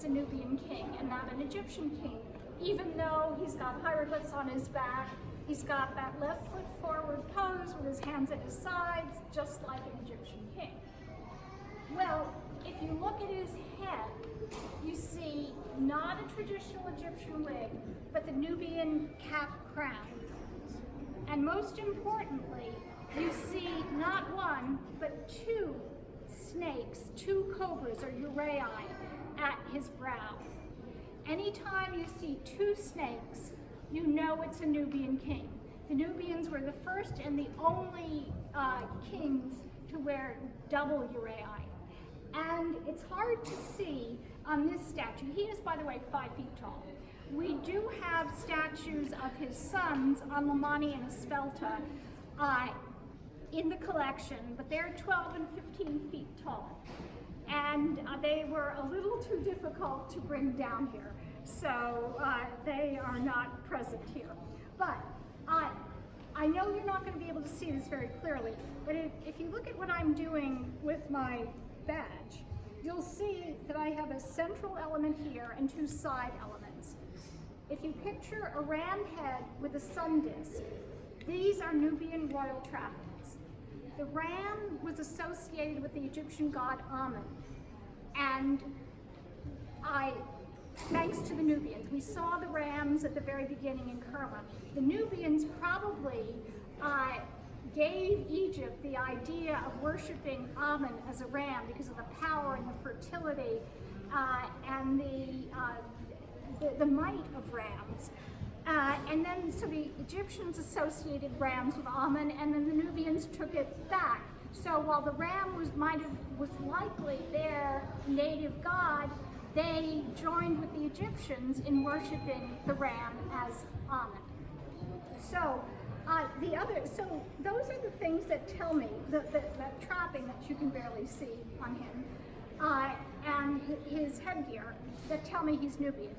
is a Nubian king and not an Egyptian king, even though he's got hieroglyphs on his back, he's got that left foot forward pose with his hands at his sides, just like an Egyptian king. Well, if you look at his head, you see not a traditional Egyptian wig, but the Nubian cap crown. And most importantly, you see not one, but two snakes, two cobras or uraei at his brow. Anytime you see two snakes, you know it's a Nubian king. The Nubians were the first and the only kings to wear double uraei. And it's hard to see on this statue. He is, by the way, 5 feet tall. We do have statues of his sons, Lamani and Espelta, in the collection, but they're 12 and 15 feet tall. And they were a little too difficult to bring down here, so they are not present here. But I know you're not going to be able to see this very clearly, but if you look at what I'm doing with my badge, you'll see that I have a central element here and two side elements. If you picture a ram head with a sun disk, these are Nubian royal trappings. The ram was associated with the Egyptian god Amun, and thanks to the Nubians, we saw the rams at the very beginning in Kerma. The Nubians probably gave Egypt the idea of worshiping Amun as a ram because of the power and the fertility and the might of rams. And then, so the Egyptians associated rams with Amun, and then the Nubians took it back. So while the ram was likely their native god, they joined with the Egyptians in worshiping the ram as Amun. So those are the things that tell me that trapping that you can barely see on him, and his headgear that tell me he's Nubian.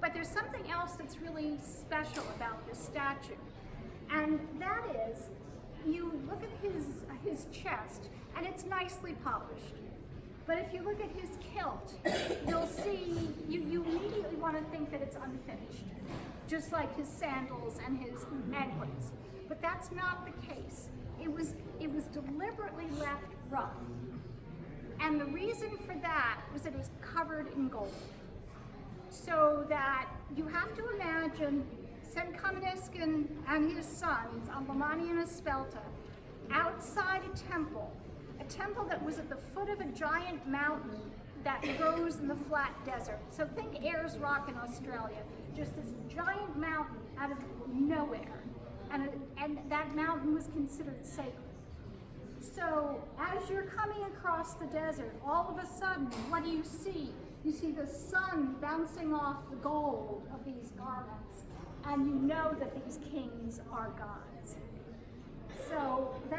But there's something else that's really special about this statue, and that is, you look at his chest, and it's nicely polished. But if you look at his kilt, you'll see, you immediately want to think that it's unfinished, just like his sandals and his anklets. But that's not the case. It was deliberately left rough. And the reason for that was that it was covered in gold. So that you have to imagine Senkamniskan and his sons, Lamani and Espelta, outside a temple that was at the foot of a giant mountain that grows in the flat desert. So think Ayers Rock in Australia, just this giant mountain out of nowhere. And that mountain was considered sacred. So as you're coming across the desert, all of a sudden, what do you see? You see the sun bouncing off the gold of these garments, and you know that these kings are gods. So that